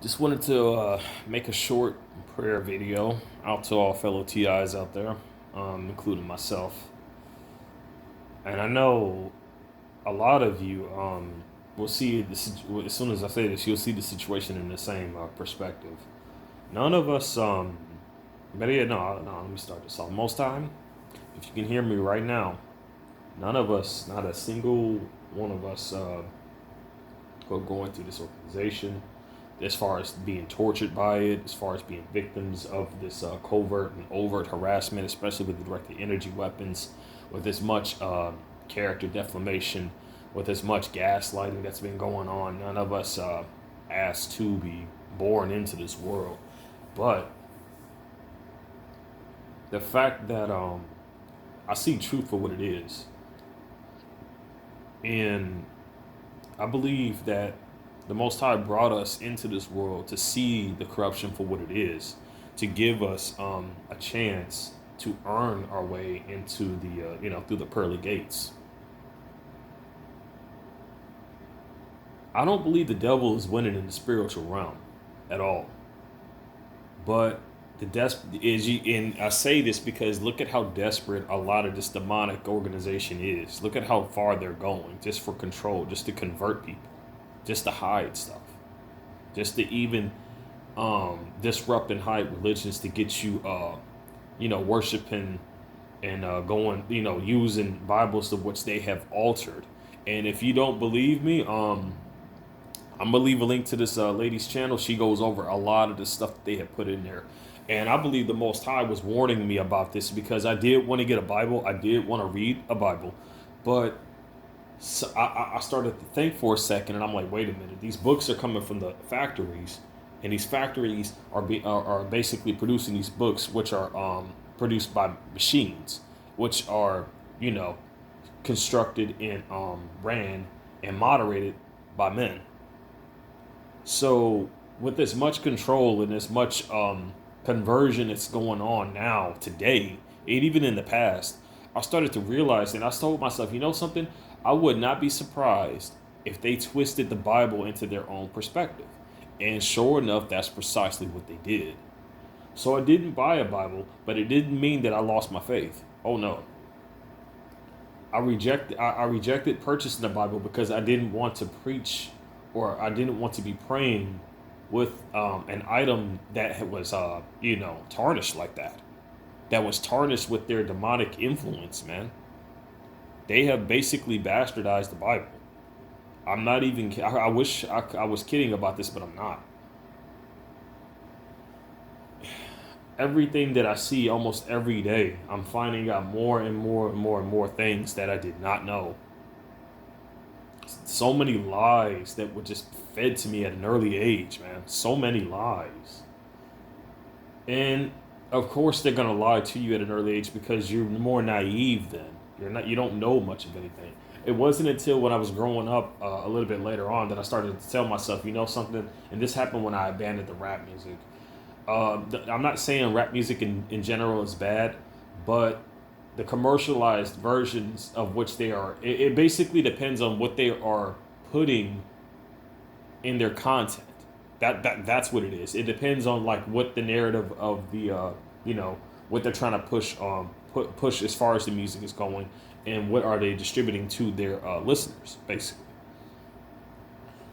Just wanted to make a short prayer video out to all fellow TIs out there, including myself. And I know a lot of you will see as soon as I say this, you'll see the situation in the same perspective. None of us, better yet, no, let me start this off. Most time, if you can hear me right now, none of us, not a single one of us, who are going through this organization, as far as being tortured by it, as far as being victims of this covert and overt harassment, especially with the directed energy weapons, with as much character defamation, with as much gaslighting that's been going on. None of us asked to be born into this world. But the fact that I see truth for what it is, and I believe that the Most High brought us into this world to see the corruption for what it is, to give us a chance to earn our way into the, through the pearly gates. I don't believe the devil is winning in the spiritual realm at all. But and I say this because look at how desperate a lot of this demonic organization is. Look at how far they're going just for control, just to convert people, just to hide stuff, just to even disrupt and hide religions to get you, worshiping and going, using Bibles of which they have altered. And if you don't believe me, I'm gonna leave a link to this lady's channel. She goes over a lot of the stuff that they have put in there. And I believe the Most High was warning me about this because I did want to get a Bible. I did want to read a Bible. But so I started to think for a second, and I'm like, wait a minute. These books are coming from the factories, and these factories are basically producing these books, which are produced by machines, which are, constructed and ran and moderated by men. So with as much control and as much conversion that's going on now today, and even in the past, I started to realize, and I told myself, you know something, I would not be surprised if they twisted the Bible into their own perspective. And sure enough, that's precisely what they did. So I didn't buy a Bible, but it didn't mean that I lost my faith. Oh no. I rejected purchasing the Bible because I didn't want to preach, or I didn't want to be praying with an item that was tarnished like that. That was tarnished with their demonic influence, man. They have basically bastardized the Bible. I'm not even. I wish I was kidding about this, but I'm not. Everything that I see almost every day, I'm finding out more and more and more and more things that I did not know. So many lies that were just fed to me at an early age, man. So many lies. And of course they're gonna lie to you at an early age because you're more naive then. You don't know much of anything. It wasn't until when I was growing up a little bit later on that I started to tell myself, you know something, and this happened when I abandoned the rap music. I'm not saying rap music in general is bad, but the commercialized versions of which they are, it basically depends on what they are putting in their content. That's what it is. It depends on like what the narrative of the what they're trying to push as far as the music is going, and what are they distributing to their listeners basically.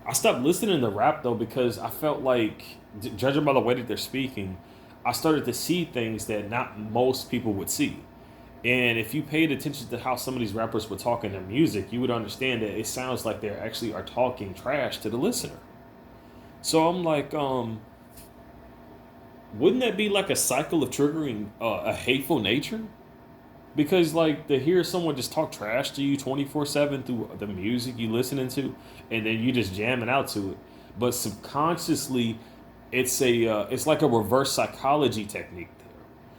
I stopped listening to rap though because I felt like, judging by the way that they're speaking, I started to see things that not most people would see. And if you paid attention to how some of these rappers were talking their music, you would understand that it sounds like they actually are talking trash to the listener. So I'm like, wouldn't that be like a cycle of triggering a hateful nature? Because like to hear someone just talk trash to you 24/7 through the music you listening to, and then you just jamming out to it, but subconsciously, it's like a reverse psychology technique. There,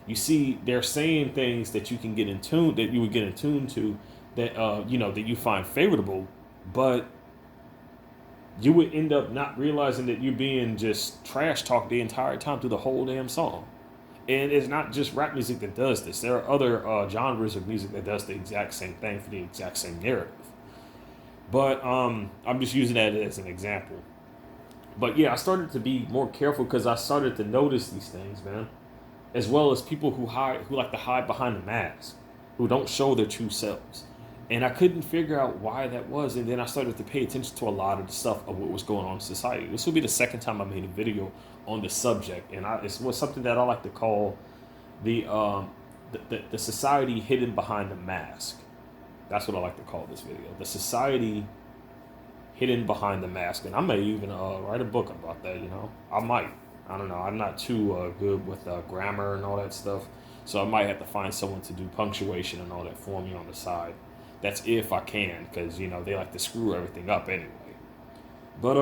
you see, they're saying things that you can get in tune that you would get in tune to, that that you find favorable, but you would end up not realizing that you're being just trash talked the entire time through the whole damn song. And it's not just rap music that does this. There are other genres of music that does the exact same thing for the exact same narrative. But I'm just using that as an example. But yeah, I started to be more careful because I started to notice these things, man. As well as people who like to hide behind the mask, who don't show their true selves. And I couldn't figure out why that was. And then I started to pay attention to a lot of the stuff of what was going on in society. This will be the second time I made a video on the subject, and it was something that I like to call the the society hidden behind the mask. That's what I like to call this video. The society hidden behind the mask. And I may even write a book about that, you know. I might. I don't know. I'm not too good with grammar and all that stuff. So I might have to find someone to do punctuation and all that for me on the side. That's if I can, because, you know, they like to screw everything up anyway. But,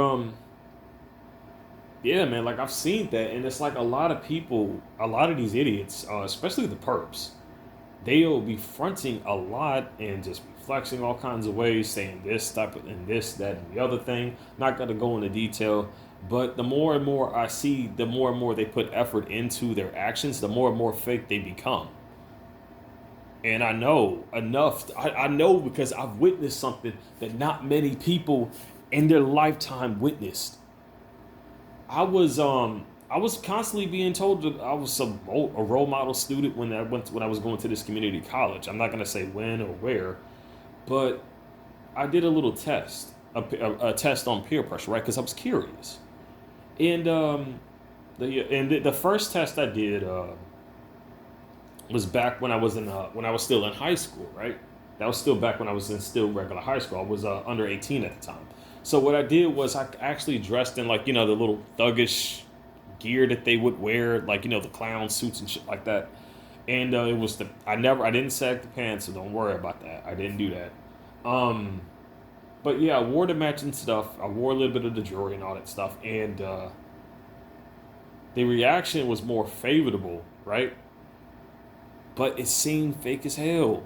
yeah, man, like I've seen that. And it's like a lot of people, a lot of these idiots, especially the perps, they'll be fronting a lot and just be flexing all kinds of ways, saying this type of and this, that, and the other thing. Not gonna go into detail, but the more and more I see, the more and more they put effort into their actions, the more and more fake they become. And I know enough. I know because I've witnessed something that not many people in their lifetime witnessed. I was constantly being told that I was a role model student when I was going to this community college. I'm not gonna say when or where, but I did a little test, a test on peer pressure, right? Because I was curious, and the first test I did was back when I was when I was still in high school, right? That was still back when I was in still regular high school. I was under 18 at the time. So what I did was I actually dressed in, like, you know, the little thuggish gear that they would wear, like, you know, the clown suits and shit like that. And it was I didn't sag the pants, so don't worry about that. I didn't do that. Um, but yeah, I wore the matching stuff. I wore a little bit of the jewelry and all that stuff, and the reaction was more favorable, right? But it seemed fake as hell.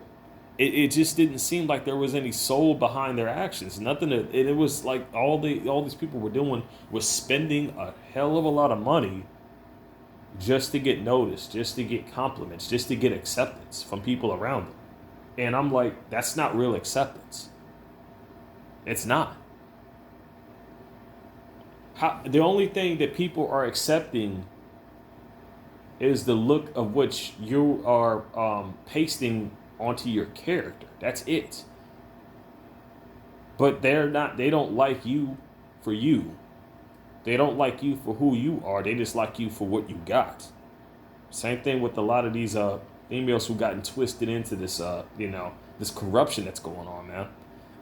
It just didn't seem like there was any soul behind their actions. Nothing. It was like all these people were doing was spending a hell of a lot of money just to get noticed, just to get compliments, just to get acceptance from people around them. And I'm like, that's not real acceptance. It's not. The only thing that people are accepting is the look of which you are pasting onto your character. That's it. But they don't like you for you. They don't like you for who you are. They just like you for what you got. Same thing with a lot of these females who gotten twisted into this you know, this corruption that's going on, man.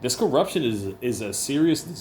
This corruption is a serious disease.